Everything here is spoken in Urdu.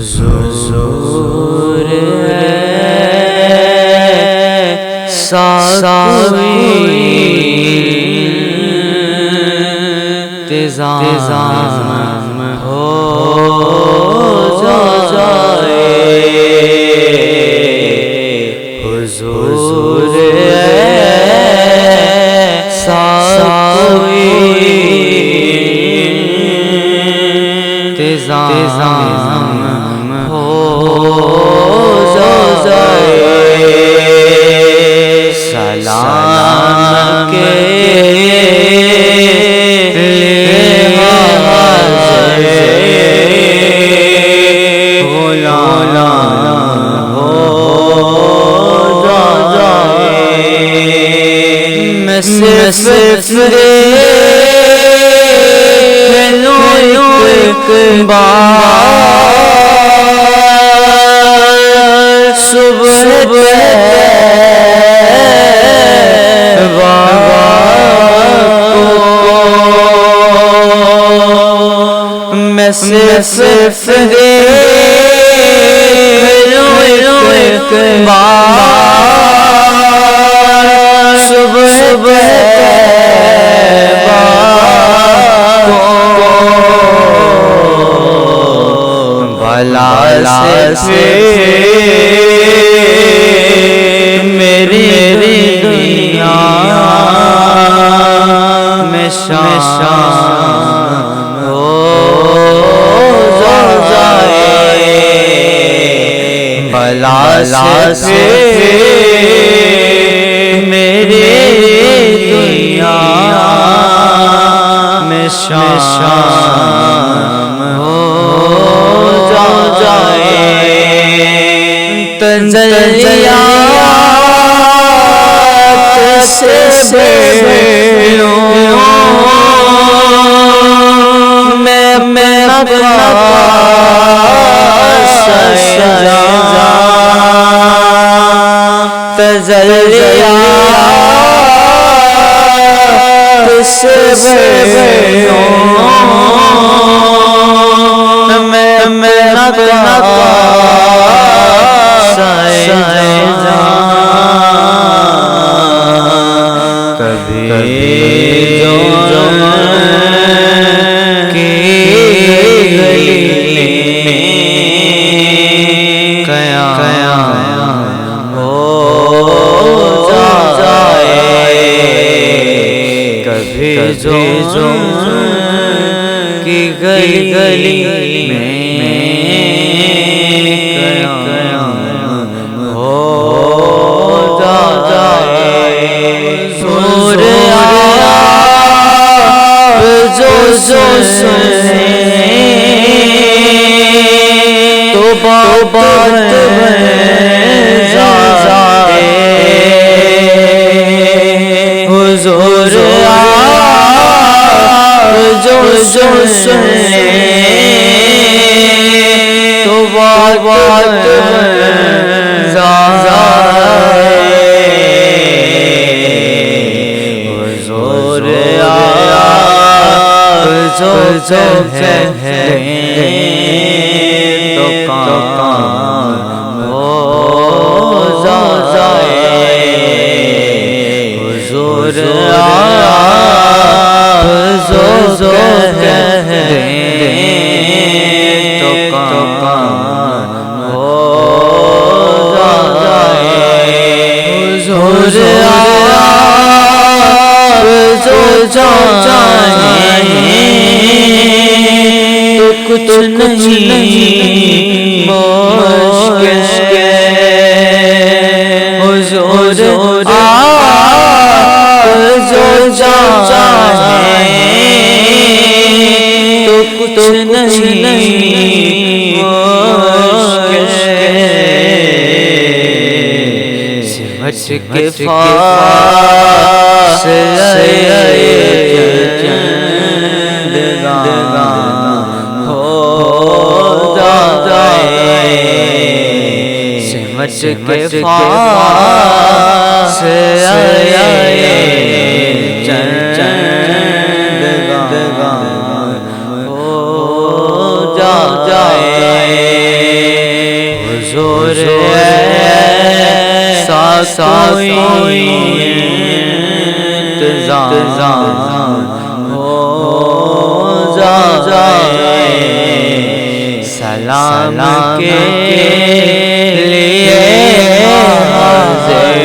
حضور ساقی انتظام ہو جائے، حضور ساقی انتظام ہو جائے، سلام کے غلام ہو جائے، میں صرف ایک بار صبح میں صرف ایک بار صبح بلا سے میری دنیا میں شام ہو جائے، بلا سے میری دنیا میں شام ہو جائے، تجلیات سے میں تجلیات سے کی گلی میں قیام ہو جائے، حضور آپ جو سنے تو بات حضور جو سنے تو بات حضور آپ جو کہیں تو کام ہو جائے، حضور آپ جو کہیں تو کام ہو جائے، حضور آپ جو چاہیں تو کچھ نہیں مشکل، حضور آپ جو چاہیں تو کچھ نہیں مشکل، سمجھ کے فاصلے چندگان ہو جائے، سمجھ کے فاصلے چندگان ہو جائے، حضور ایسا کوئی انتظام ہو جائے سلام کے لیے حاضر